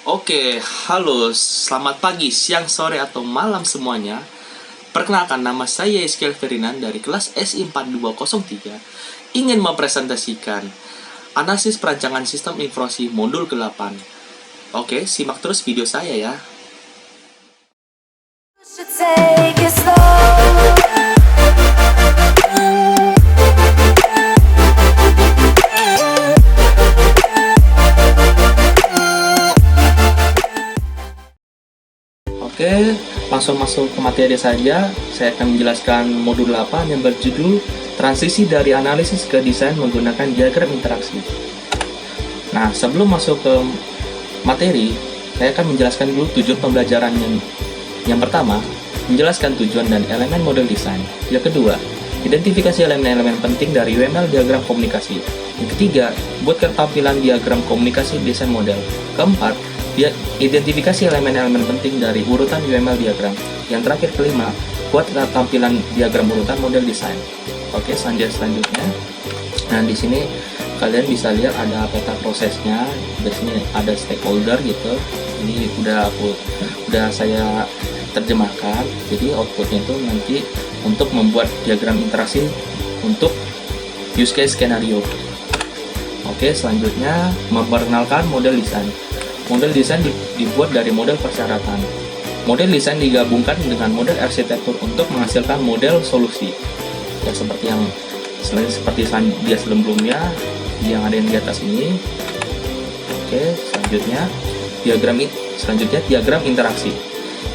Oke, halo, selamat pagi, siang, sore, atau malam semuanya. Perkenalkan, nama saya Eskiel Ferdinand dari kelas SI 4203 ingin mempresentasikan analisis perancangan sistem informasi modul ke-8. Oke, simak terus video saya ya. Should take it slow. Oke, langsung masuk ke materi saja. Saya akan menjelaskan modul 8 yang berjudul Transisi dari Analisis ke Desain menggunakan Diagram Interaksi. Nah, sebelum masuk ke materi, saya akan menjelaskan dulu tujuan pembelajarannya. Yang pertama, menjelaskan tujuan dan elemen model desain. Yang kedua, identifikasi elemen-elemen penting dari UML diagram komunikasi. Yang ketiga, buatkan tampilan diagram komunikasi desain model. Keempat, identifikasi elemen-elemen penting dari urutan UML diagram. Yang terakhir, kelima, buat tampilan diagram urutan model desain. Oke, selanjutnya. Nah, di sini kalian bisa lihat ada peta prosesnya. Di sini ada stakeholder gitu. Ini udah saya terjemahkan. Jadi outputnya itu nanti untuk membuat diagram interaksi untuk use case skenario. Oke, selanjutnya memperkenalkan model desain. Model desain dibuat dari model persyaratan. Model desain digabungkan dengan model arsitektur untuk menghasilkan model solusi. Ya, seperti dia sebelumnya yang ada di atas ini. Oke, selanjutnya diagram interaksi.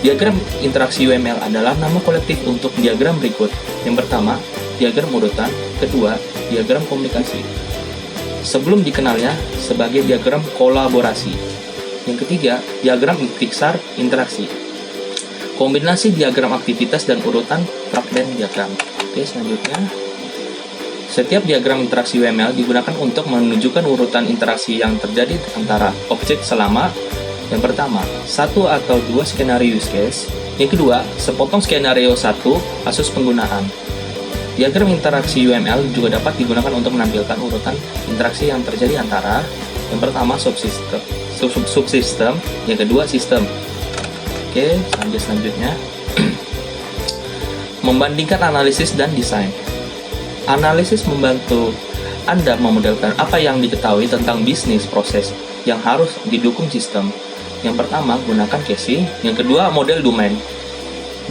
Diagram interaksi UML adalah nama kolektif untuk diagram berikut. Yang pertama, diagram urutan. Kedua, diagram komunikasi. Sebelum dikenalnya sebagai diagram kolaborasi. Yang ketiga, diagram Pixar interaksi. Kombinasi diagram aktivitas dan urutan fragmen diagram. Oke, selanjutnya. Setiap diagram interaksi UML digunakan untuk menunjukkan urutan interaksi yang terjadi antara objek selama yang pertama, satu atau dua skenario use case. Yang kedua, sepotong skenario satu kasus penggunaan. Diagram interaksi UML juga dapat digunakan untuk menampilkan urutan interaksi yang terjadi antara yang pertama subsistem, yang kedua sistem. Oke, selanjutnya membandingkan analisis dan desain. Analisis membantu Anda memodelkan apa yang diketahui tentang bisnis proses yang harus didukung sistem. Yang pertama, gunakan casing. Yang kedua, model domain.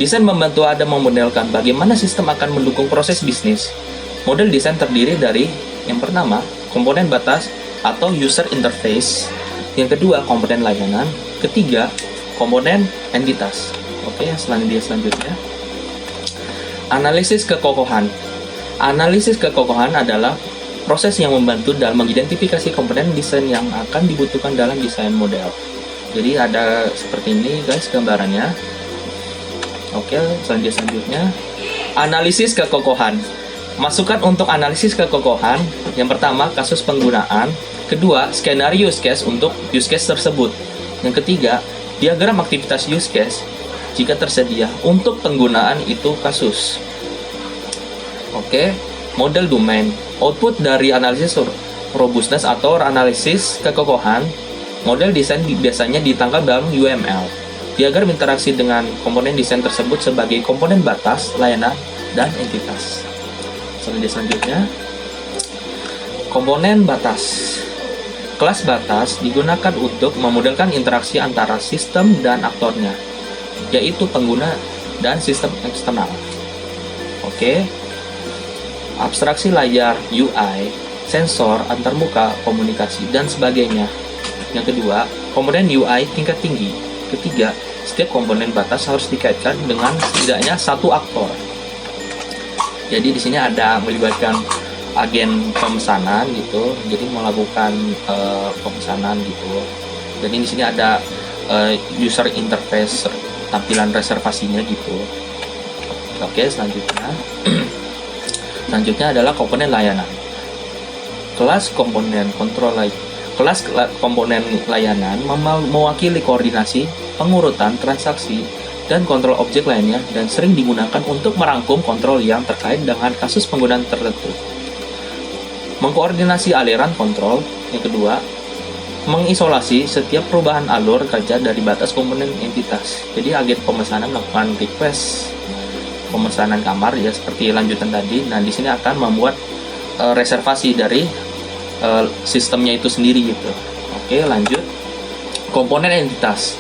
Desain membantu Anda memodelkan bagaimana sistem akan mendukung proses bisnis. Model desain terdiri dari yang pertama, komponen batas atau user interface. Yang kedua, komponen layanan. Ketiga, komponen entitas. Oke, selanjutnya. Analisis kekokohan. Analisis kekokohan adalah proses yang membantu dalam mengidentifikasi komponen desain yang akan dibutuhkan dalam desain model. Jadi ada seperti ini guys gambarannya. Oke, selanjutnya. Analisis kekokohan. Masukan untuk analisis kekokohan. Yang pertama, kasus penggunaan. Kedua, skenario use case untuk use case tersebut. Yang ketiga, diagram aktivitas use case jika tersedia untuk penggunaan itu kasus. Oke, model domain. Output dari analisis robustness atau analisis kekokohan, model desain biasanya ditangkap dalam UML. Diagram interaksi dengan komponen desain tersebut sebagai komponen batas, layanan, dan entitas. Selanjutnya, komponen batas. Kelas batas digunakan untuk memodelkan interaksi antara sistem dan aktornya, yaitu pengguna dan sistem eksternal. Oke. Abstraksi layar, UI, sensor, antarmuka, komunikasi, dan sebagainya. Yang kedua, komponen UI tingkat tinggi. Ketiga, setiap komponen batas harus dikaitkan dengan setidaknya satu aktor. Jadi di sini ada melibatkan agen pemesanan gitu, jadi melakukan pemesanan gitu. Jadi di sini ada user interface, tampilan reservasinya gitu. Oke, selanjutnya. Selanjutnya adalah komponen layanan. Kelas komponen layanan mewakili koordinasi, pengurutan transaksi, dan kontrol objek lainnya dan sering digunakan untuk merangkum kontrol yang terkait dengan kasus penggunaan tertentu. Mengkoordinasi aliran kontrol. Yang kedua, mengisolasi setiap perubahan alur kerja dari batas komponen entitas. Jadi agen pemesanan melakukan request pemesanan kamar ya seperti lanjutan tadi. Nah, di sini akan membuat reservasi dari sistemnya itu sendiri gitu. Oke, lanjut. Komponen entitas.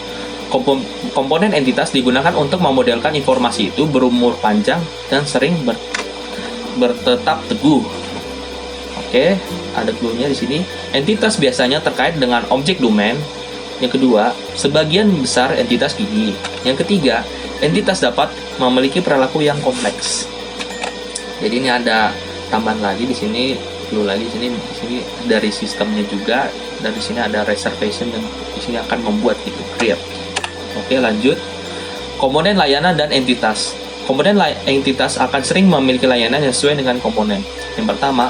Komponen entitas digunakan untuk memodelkan informasi itu berumur panjang dan sering bertetap teguh. Oke, ada clue-nya di sini. Entitas biasanya terkait dengan objek domain. Yang kedua, sebagian besar entitas gigi. Yang ketiga, entitas dapat memiliki perilaku yang kompleks. Jadi ini ada tambahan lagi di sini, clue lagi di sini dari sistemnya juga, dan di sini ada reservation dan di sini akan membuat itu create. Oke, lanjut. Komponen layanan dan entitas. Komponen entitas akan sering memiliki layanan yang sesuai dengan komponen. Yang pertama,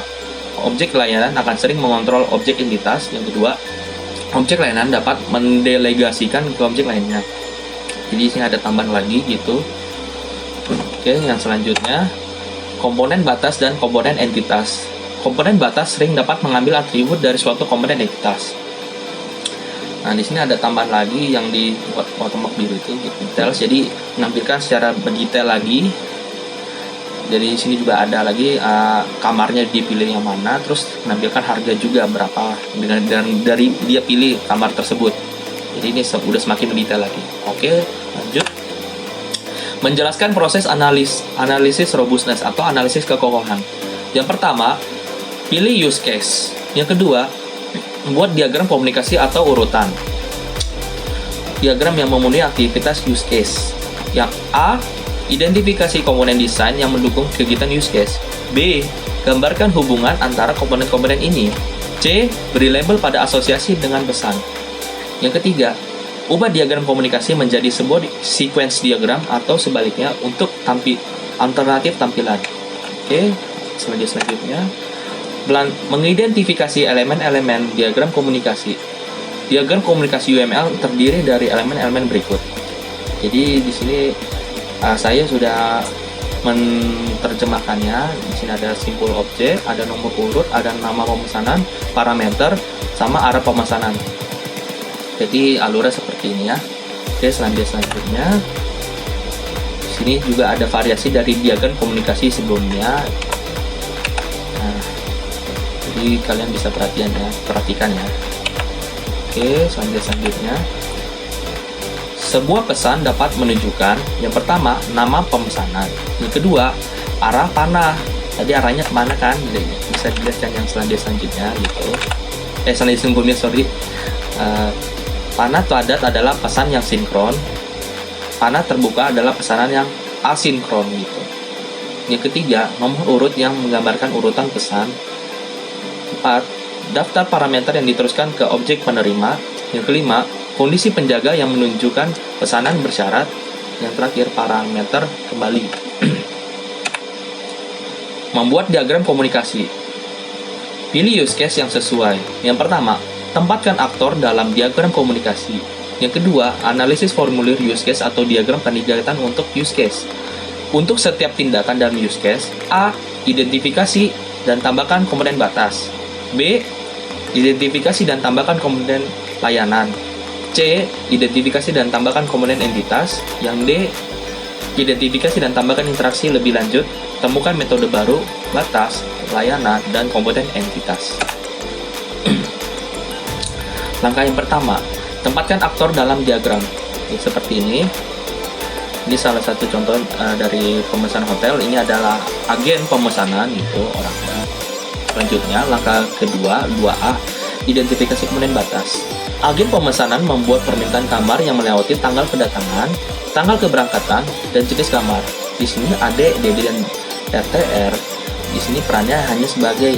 objek layanan akan sering mengontrol objek entitas. Yang kedua, objek layanan dapat mendelegasikan ke objek lainnya. Jadi di sini ada tambahan lagi gitu. Oke, yang selanjutnya, komponen batas dan komponen entitas. Komponen batas sering dapat mengambil atribut dari suatu komponen entitas. Nah, di sini ada tambahan lagi yang di watermark biru itu details, jadi menampilkan secara mendetail lagi. Jadi di sini juga ada lagi kamarnya dipilih yang mana, terus menampilkan harga juga berapa dengan dari dia pilih kamar tersebut. Jadi ini udah semakin mendetail lagi. Oke, lanjut. Menjelaskan proses analisis robustness atau analisis kekokohan. Yang pertama, pilih use case. Yang kedua, membuat diagram komunikasi atau urutan. Diagram yang memenuhi aktivitas use case. Yang A, identifikasi komponen desain yang mendukung kegiatan use case. B, gambarkan hubungan antara komponen-komponen ini. C, beri label pada asosiasi dengan pesan. Yang ketiga, ubah diagram komunikasi menjadi sebuah sequence diagram atau sebaliknya untuk alternatif tampilan. Oke, selanjutnya. Mengidentifikasi elemen-elemen diagram komunikasi. Diagram komunikasi UML terdiri dari elemen-elemen berikut. Jadi di sini saya sudah menerjemahkannya. Di sini ada simpul objek, ada nomor urut, ada nama pemesanan, parameter, sama arah pemesanan. Jadi alurnya seperti ini ya. Oke, selanjutnya. Di sini juga ada variasi dari diagram komunikasi sebelumnya. Nah, jadi kalian bisa perhatikan ya. Oke, selanjutnya. Sebuah pesan dapat menunjukkan yang pertama, nama pemesanan. Yang kedua, arah panah. Tadi arahnya kemana kan? Bisa dijelaskan yang selanjutnya gitu. Selanjutnya, sorry. Panah padat adalah pesan yang sinkron. Panah terbuka adalah pesanan yang asinkron gitu. Yang ketiga, nomor urut yang menggambarkan urutan pesan. 4. Daftar parameter yang diteruskan ke objek penerima. Yang kelima, kondisi penjaga yang menunjukkan pesanan bersyarat. Yang terakhir, parameter kembali. Membuat diagram komunikasi. Pilih use case yang sesuai. Yang pertama, tempatkan aktor dalam diagram komunikasi. Yang kedua, analisis formulir use case atau diagram pendekatan untuk use case. Untuk setiap tindakan dalam use case, A. Identifikasi dan tambahkan komponen batas. B. Identifikasi dan tambahkan komponen layanan. C. Identifikasi dan tambahkan komponen entitas. Yang D. Identifikasi dan tambahkan interaksi lebih lanjut. Temukan metode baru, batas, layanan, dan komponen entitas. Langkah yang pertama, tempatkan aktor dalam diagram. Seperti ini. Ini salah satu contoh dari pemesan hotel. Ini adalah agen pemesanan gitu orangnya. Selanjutnya, langkah kedua, 2A, identifikasi komponen batas. Agen pemesanan membuat permintaan kamar yang melewati tanggal kedatangan, tanggal keberangkatan, dan jenis kamar. Di sini AD, DD, dan RTR. Di sini perannya hanya sebagai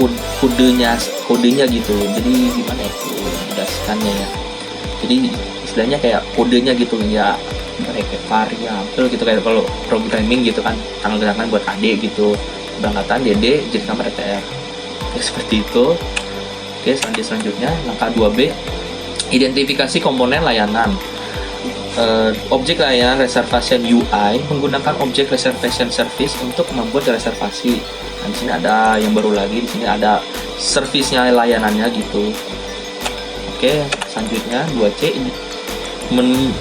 kodenya gitu. Jadi gimana ya menjelaskannya ya? Jadi istilahnya kayak kodenya gitu ya, kayak variabel gitu, kayak kalau programming gitu kan, tanggal kedatangan buat AD gitu, keberangkatan DD, jenis kamar RTR. Oke, seperti itu. Oke, selanjutnya langkah 2B, identifikasi komponen layanan. Objek layanan reservation UI menggunakan objek reservation service untuk membuat reservasi. Nah, di sini ada yang baru lagi, di sini ada servisnya layanannya gitu. Oke, selanjutnya 2C,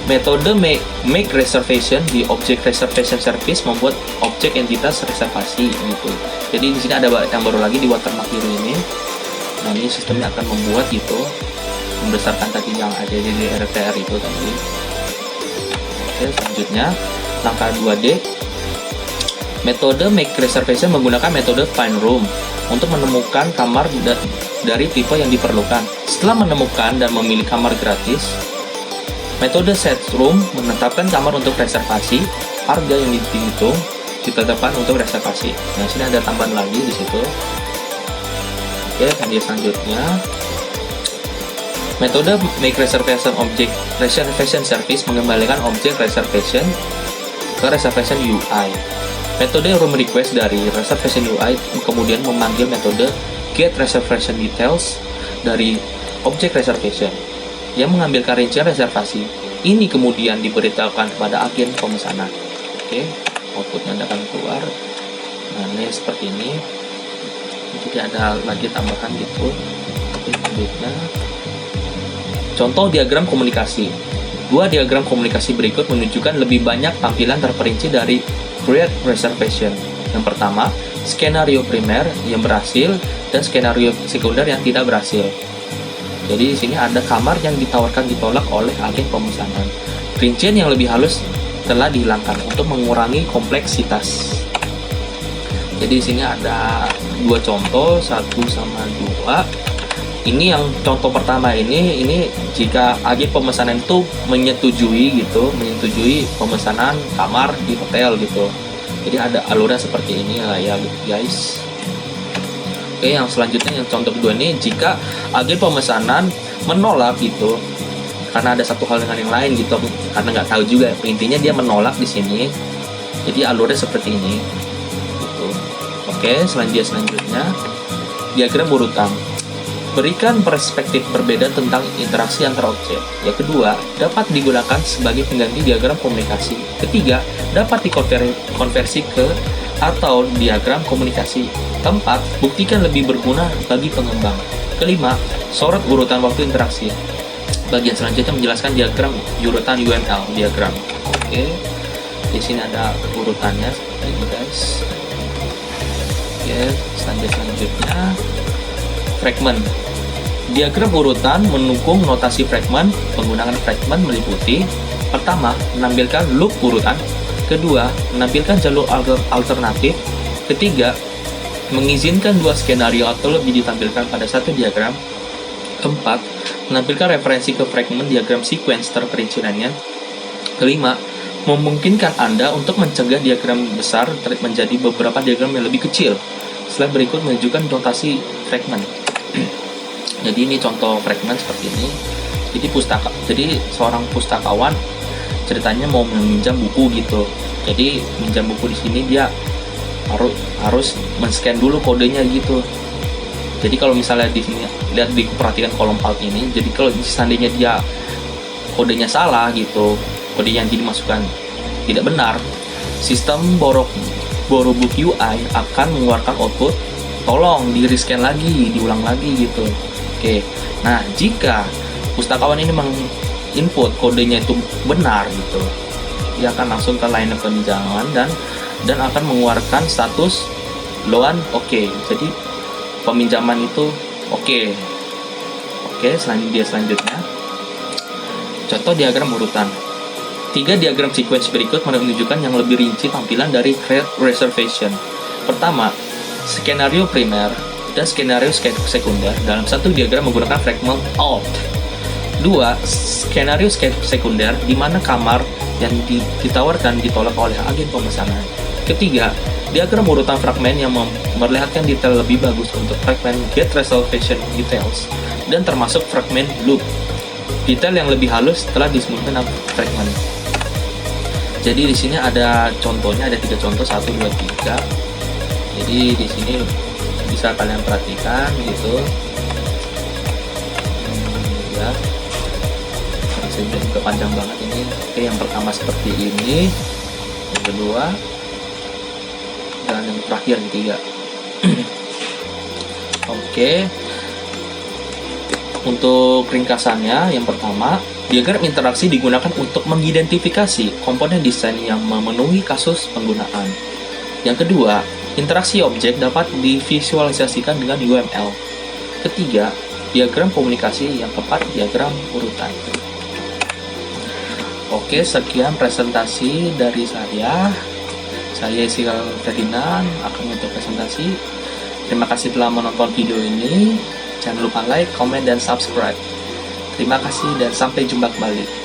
metode make reservation di object reservation service membuat objek entitas reservasi gitu. Jadi di sini ada yang baru lagi di watermark biru ini. Nah, ini sistemnya akan membuat gitu berdasarkan tadi yang ada di RTR itu tadi. Oke, selanjutnya langkah 2D, metode make reservation menggunakan metode find room untuk menemukan kamar dari tipe yang diperlukan. Setelah menemukan dan memilih kamar gratis, metode set room menetapkan kamar untuk reservasi, harga yang dihitung ditetapkan untuk reservasi. Nah, sini ada tambahan lagi di situ. Oke, kemudian selanjutnya metode make reservation object reservation service mengembalikan objek reservation ke reservation UI. Metode room request dari reservation UI kemudian memanggil metode get reservation details dari objek reservation yang mengambilkan rincian reservasi. Ini kemudian diberitahukan kepada agen pemesanan. Oke, outputnya akan keluar. Nah, ini seperti ini. Jadi ada lagi tambahan gitu. Oke, selanjutnya contoh diagram komunikasi. Dua diagram komunikasi berikut menunjukkan lebih banyak tampilan terperinci dari create reservation. Yang pertama, skenario primer yang berhasil dan skenario sekunder yang tidak berhasil. Jadi di sini ada kamar yang ditawarkan ditolak oleh agen pemesanan. Rincian yang lebih halus telah dihilangkan untuk mengurangi kompleksitas. Jadi di sini ada dua contoh, 1 sama 2. Ini yang contoh pertama ini jika agen pemesanan itu menyetujui pemesanan kamar di hotel gitu. Jadi ada alurnya seperti ini lah ya guys. Oke, yang selanjutnya yang contoh kedua ini jika agen pemesanan menolak gitu karena ada satu hal dengan yang lain gitu, karena nggak tahu juga, intinya dia menolak di sini. Jadi alurnya seperti ini gitu. Oke, selanjutnya diagram urutan. Berikan perspektif berbeda tentang interaksi antar objek. Yang kedua, dapat digunakan sebagai pengganti diagram komunikasi. Ketiga, dapat dikonversi ke atau diagram komunikasi. Keempat, buktikan lebih berguna bagi pengembang. Kelima, sorot urutan waktu interaksi. Bagian selanjutnya menjelaskan diagram urutan UML diagram. Oke, di sini ada urutannya seperti ini guys. Oke, selanjutnya fragment. Diagram urutan mendukung notasi fragment. Penggunaan fragment meliputi: pertama, menampilkan loop urutan; kedua, menampilkan jalur alternatif; ketiga, mengizinkan dua skenario atau lebih ditampilkan pada satu diagram; keempat, menampilkan referensi ke fragment diagram sequence terperinciannya; kelima, memungkinkan Anda untuk mencegah diagram besar menjadi beberapa diagram yang lebih kecil. Slide berikut menunjukkan notasi fragment. Jadi ini contoh fragment seperti ini. Jadi seorang pustakawan ceritanya mau meminjam buku gitu. Jadi minjam buku di sini dia harus men-scan dulu kodenya gitu. Jadi kalau misalnya di sini perhatikan kolom alt ini, jadi kalau seandainya dia kodenya salah gitu, kode yang dimasukkan tidak benar, sistem Borobook UI akan mengeluarkan output tolong di-rescan lagi, diulang lagi gitu. Oke. Nah, jika pustakawan ini menginput kodenya itu benar gitu, dia akan langsung ke line peminjaman dan akan mengeluarkan status loan oke. Jadi peminjaman itu oke. Oke, selanjutnya contoh diagram urutan. 3 diagram sequence berikut menunjukkan yang lebih rinci tampilan dari create reservation. Pertama, skenario primer dan skenario sekunder dalam satu diagram menggunakan fragment alt. 2. Skenario sekunder di mana kamar yang ditawarkan ditolak oleh agen pemesanan. Ketiga, diagram urutan fragmen yang memperlihatkan detail lebih bagus untuk fragmen get reservation details dan termasuk fragmen loop. Detail yang lebih halus telah disebutkan dalam fragmen. Jadi di sini ada contohnya, ada 3 contoh, 1, 2, 3. Jadi di sini bisa kalian perhatikan gitu. Ya. Saya juga panjang banget ini. Oke, yang pertama seperti ini, yang kedua, dan yang terakhir yang ketiga. Oke. Untuk ringkasannya, yang pertama, diagram interaksi digunakan untuk mengidentifikasi komponen desain yang memenuhi kasus penggunaan. Yang kedua, interaksi objek dapat divisualisasikan dengan UML. Ketiga, diagram komunikasi. Yang keempat, diagram urutan. Oke, sekian presentasi dari saya. Saya Isikal Ferdinand akan untuk presentasi. Terima kasih telah menonton video ini. Jangan lupa like, comment, dan subscribe. Terima kasih dan sampai jumpa kembali.